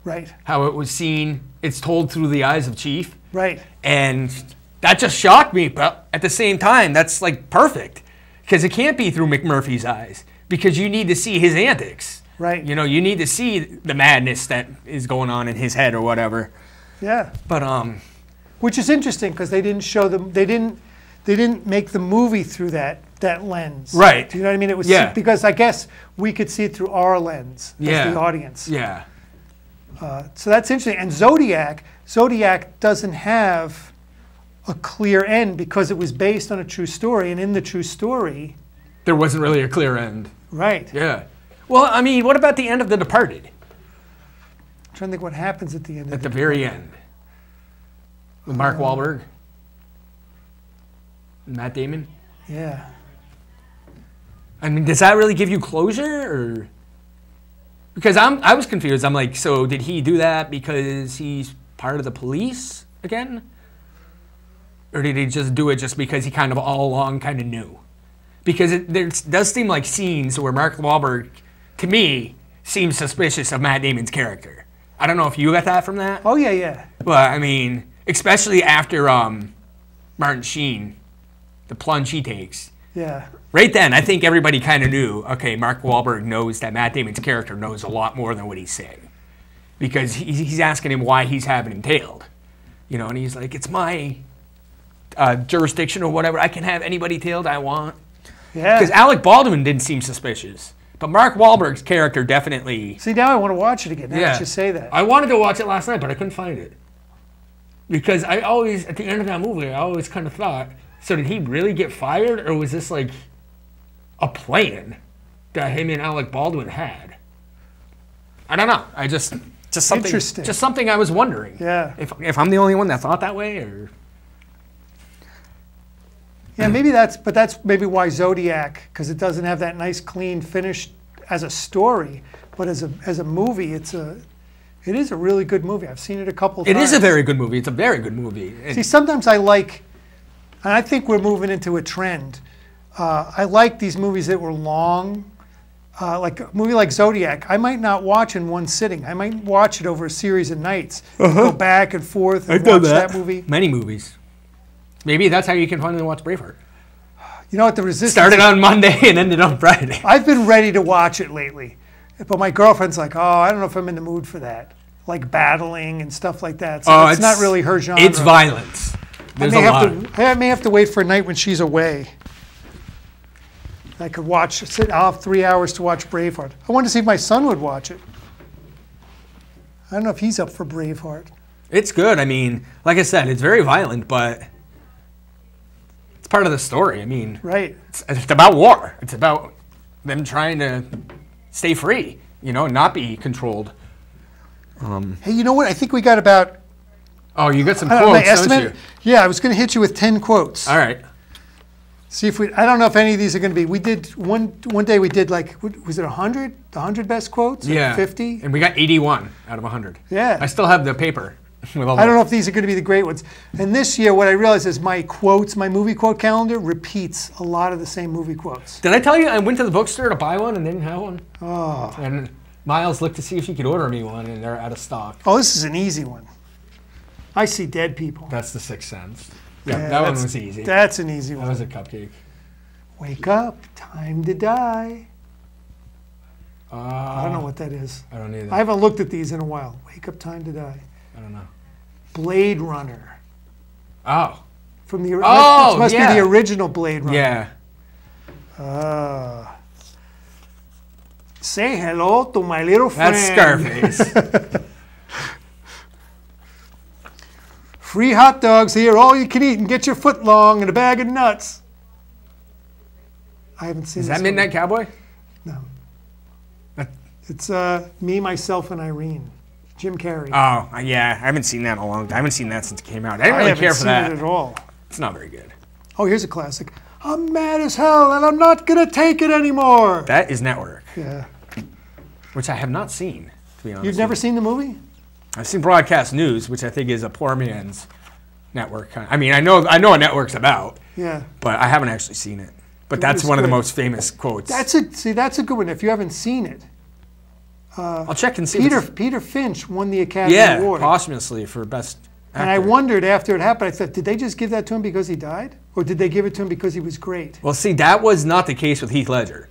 Right. How it was seen, it's told through the eyes of Chief. Right. And that just shocked me, but at the same time, that's like perfect. Because it can't be through McMurphy's eyes, because you need to see his antics. Right. You know, you need to see the madness that is going on in his head or whatever. Yeah. But which is interesting because they didn't show them. They didn't make the movie through that lens. Right. Do you know what I mean? It was because I guess we could see it through our lens as the audience. Yeah. So that's interesting. And Zodiac doesn't have a clear end because it was based on a true story, and in the true story, there wasn't really a clear end. Right. Yeah. Well, I mean, what about the end of The Departed? I'm trying to think what happens at the end. At the very end. With Mark Wahlberg. Matt Damon. Yeah. I mean, does that really give you closure? Or because I was confused. I'm like, so did he do that because he's part of the police again? Or did he just do it just because he kind of all along kind of knew? Because there does seem like scenes where Mark Wahlberg, to me, seems suspicious of Matt Damon's character. I don't know if you got that from that. Oh, yeah, yeah. Well, I mean, especially after Martin Sheen, the plunge he takes. Yeah. Right then, I think everybody kind of knew, okay, Mark Wahlberg knows that Matt Damon's character knows a lot more than what he's saying. Because he's asking him why he's having him tailed. You know, and he's like, it's my jurisdiction or whatever. I can have anybody tailed I want. Yeah. Because Alec Baldwin didn't seem suspicious. But Mark Wahlberg's character definitely... See, now I want to watch it again. Now that you say that. I wanted to watch it last night, but I couldn't find it. Because I always, at the end of that movie, I always kind of thought, so did he really get fired? Or was this like a plan that him and Alec Baldwin had? I don't know. Just something. Interesting. Just something I was wondering. Yeah. If I'm the only one that thought that way, or... Yeah, maybe that's maybe why Zodiac, because it doesn't have that nice clean finish as a story, but as a movie, it is a really good movie. I've seen it a couple times. It is a very good movie. It's a very good movie. See, sometimes I like, and I think we're moving into a trend. I like these movies that were long, like a movie like Zodiac. I might not watch in one sitting. I might watch it over a series of nights, go back and forth and watch that movie. Many movies. Maybe that's how you can finally watch Braveheart. You know what, The Resistance... Started on Monday and ended on Friday. I've been ready to watch it lately. But my girlfriend's like, oh, I don't know if I'm in the mood for that. Like battling and stuff like that. So it's not really her genre. It's violence. There's a lot. I may have to wait for a night when she's away. I could I'll have 3 hours to watch Braveheart. I wanted to see if my son would watch it. I don't know if he's up for Braveheart. It's good. I mean, like I said, it's very violent, but... part of the story. I mean, right. It's about war. It's about them trying to stay free, you know, not be controlled. Hey, you know what? I think we got about... Oh, you got some quotes, don't you? Yeah, I was going to hit you with 10 quotes. All right. See if I don't know if any of these are going to be... We did, one day we did like, was it 100? The 100 best quotes? Yeah. 50? And we got 81 out of 100. Yeah. I still have the paper. I don't know if these are going to be the great ones. And this year, what I realized is my movie quote calendar repeats a lot of the same movie quotes. Did I tell you I went to the bookstore to buy one and didn't have one? Oh. And Miles looked to see if he could order me one, and they're out of stock. Oh, this is an easy one. I see dead people. That's The Sixth Sense. Yeah, that one was easy. That's an easy one. That was a cupcake. Wake up, time to die. I don't know what that is. I don't either. I haven't looked at these in a while. Wake up, time to die. I don't know. Blade Runner. Oh. From the must be the original Blade Runner. Yeah. Say hello to my little friend. That's Scarface. Free hot dogs here, all you can eat, and get your foot long and a bag of nuts. I haven't seen. Is that Midnight Cowboy? No. It's Me, Myself, and Irene. Jim Carrey. Oh, yeah. I haven't seen that in a long time. I haven't seen that since it came out. I didn't really care for that. I haven't seen it at all. It's not very good. Oh, here's a classic. I'm mad as hell, and I'm not going to take it anymore. That is Network. Yeah. Which I have not seen, to be honest. You've never seen the movie? I've seen Broadcast News, which I think is a poor man's network. I mean, I know what Network's about. Yeah. But I haven't actually seen it. But that's one of the most famous quotes. That's a good one. If you haven't seen it. I'll check and see. Peter Finch won the Academy Award. Yeah, posthumously for Best Actor. And I wondered after it happened, I thought, did they just give that to him because he died? Or did they give it to him because he was great? Well, see, that was not the case with Heath Ledger.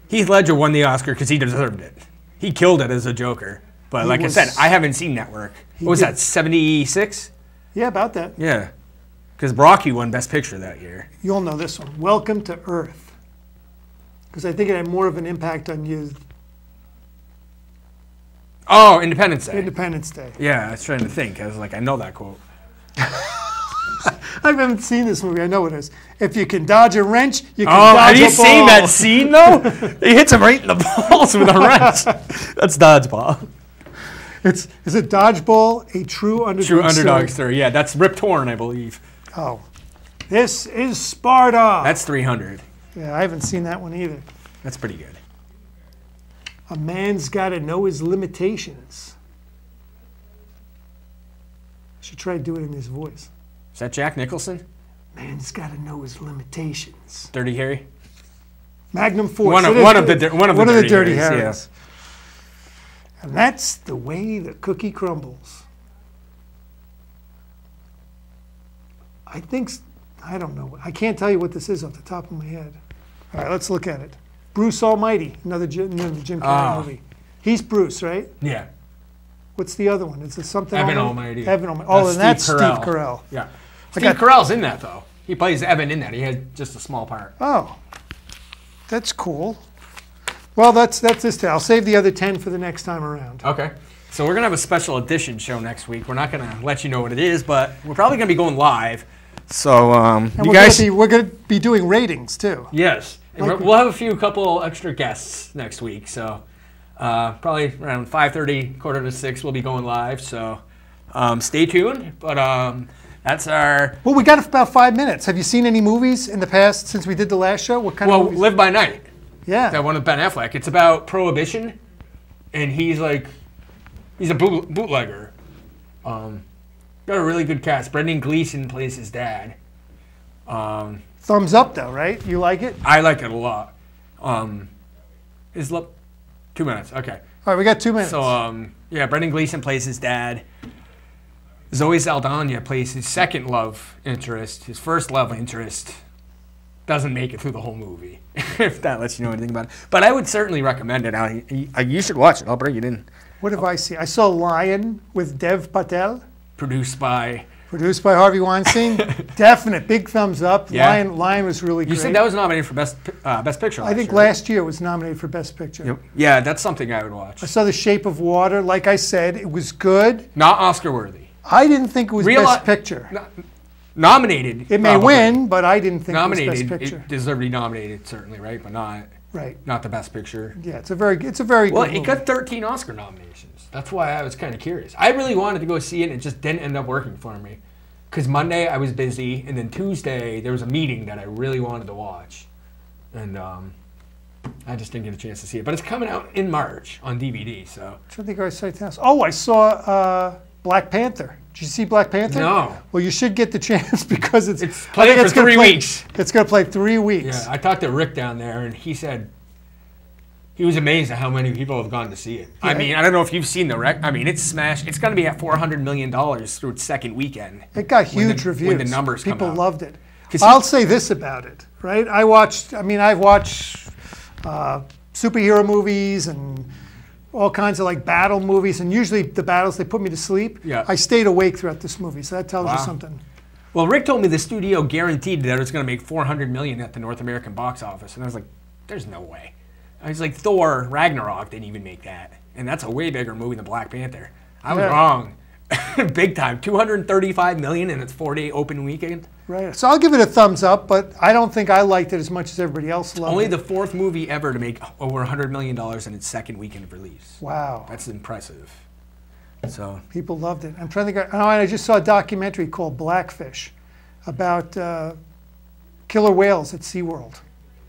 Heath Ledger won the Oscar because he deserved it. He killed it as a Joker. But like I said, I haven't seen Network. What was that, 76? Yeah, about that. Yeah. Because Rocky won Best Picture that year. You'll know this one. Welcome to Earth. Because I think it had more of an impact on you. Oh, Independence Day. Independence Day. Yeah, I was trying to think. I was like, I know that quote. I haven't seen this movie. I know it is. If you can dodge a wrench, you can dodge a ball. Have you seen that scene, though? He hits him right in the balls with a wrench. That's dodgeball. Is it Dodgeball, a true underdog story? Yeah, that's Rip Torn, I believe. Oh. This is Sparta. That's 300. Yeah, I haven't seen that one either. That's pretty good. A man's got to know his limitations. I should try to do it in his voice. Is that Jack Nicholson? Man's got to know his limitations. Dirty Harry? Magnum Force. One of the Dirty Harrys. Yeah. And that's the way the cookie crumbles. I don't know. I can't tell you what this is off the top of my head. All right, let's look at it. Bruce Almighty, another Jim Carrey movie. He's Bruce, right? Yeah. What's the other one? Is it something? Evan Almighty. Evan Almighty. Oh, and that's Steve Carell. Yeah. Steve Carell's in that, though. He plays Evan in that. He had just a small part. Oh, that's cool. Well, that's this. I'll save the other 10 for the next time around. Okay. So we're going to have a special edition show next week. We're not going to let you know what it is, but we're probably going to be going live. So we're going to be doing ratings, too. Yes. We'll have a couple extra guests next week. So probably around 5:30, 5:45, we'll be going live. So stay tuned. But that's our... Well, we got about 5 minutes. Have you seen any movies in the past since we did the last show? What kind of movies? Live by Night. Yeah. That one with Ben Affleck. It's about Prohibition, and he's a bootlegger. Got a really good cast. Brendan Gleeson plays his dad. Thumbs up, though, right? You like it? I like it a lot. 2 minutes. Okay. All right, we got 2 minutes. So, Brendan Gleeson plays his dad. Zoe Saldana plays his second love interest. His first love interest doesn't make it through the whole movie, if that lets you know anything about it. But I would certainly recommend it. You should watch it. I'll bring it in. What have I seen? I saw Lion with Dev Patel. Produced by Harvey Weinstein. Definite. Big thumbs up. Yeah. Lion was really great. You said that was nominated for Best Picture I think last year it was nominated for Best Picture. Yep. Yeah, that's something I would watch. I saw The Shape of Water. Like I said, it was good. Not Oscar worthy. I didn't think it was Best Picture. Nominated. It may win, but I didn't think it was Best Picture. It deserved to be nominated, certainly, right? But not the Best Picture. Yeah, it's a very good movie. Well, it got 13 Oscar nominations. That's why I was kind of curious. I really wanted to go see it, and it just didn't end up working for me. Because Monday I was busy, and then Tuesday there was a meeting that I really wanted to watch. And I just didn't get a chance to see it. But it's coming out in March on DVD, so. I think I saw Oh, I saw Black Panther. Did you see Black Panther? No. Well, you should get the chance because it's playing for 3 weeks. It's going to play 3 weeks. Yeah, I talked to Rick down there, and he said he was amazed at how many people have gone to see it. Yeah. I mean, I don't know if you've seen the rec. I mean, it's smashed. It's going to be at $400 million through its second weekend. It got huge reviews. When the numbers come out. People loved it. I'll say this about it, right? I've watched superhero movies and all kinds of battle movies, and usually the battles, they put me to sleep. Yeah. I stayed awake throughout this movie, so that tells you something. Well, Rick told me the studio guaranteed that it was going to make $400 million at the North American box office, and I was like, there's no way. I was like, Thor Ragnarok didn't even make that, and that's a way bigger movie than Black Panther. I was wrong. Big time. $235 million in its 4-day open weekend. Right. So I'll give it a thumbs up, but I don't think I liked it as much as everybody else loved it. Only the fourth movie ever to make over $100 million in its second weekend of release. Wow. That's impressive. So people loved it. I'm trying to think. I just saw a documentary called Blackfish about killer whales at SeaWorld.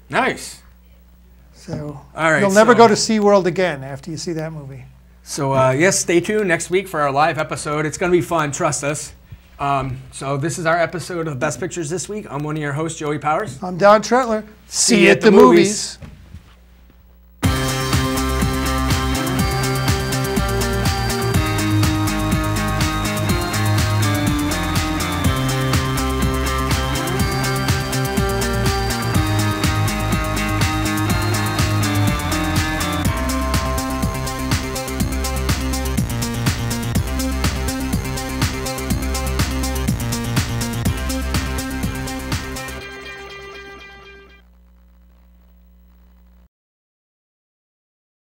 Nice. So all right, you'll never go to SeaWorld again after you see that movie. So yes, stay tuned next week for our live episode. It's going to be fun, trust us. So this is our episode of Best Pictures this week. I'm one of your hosts, Joey Powers. I'm Don Tretler. See you at the movies.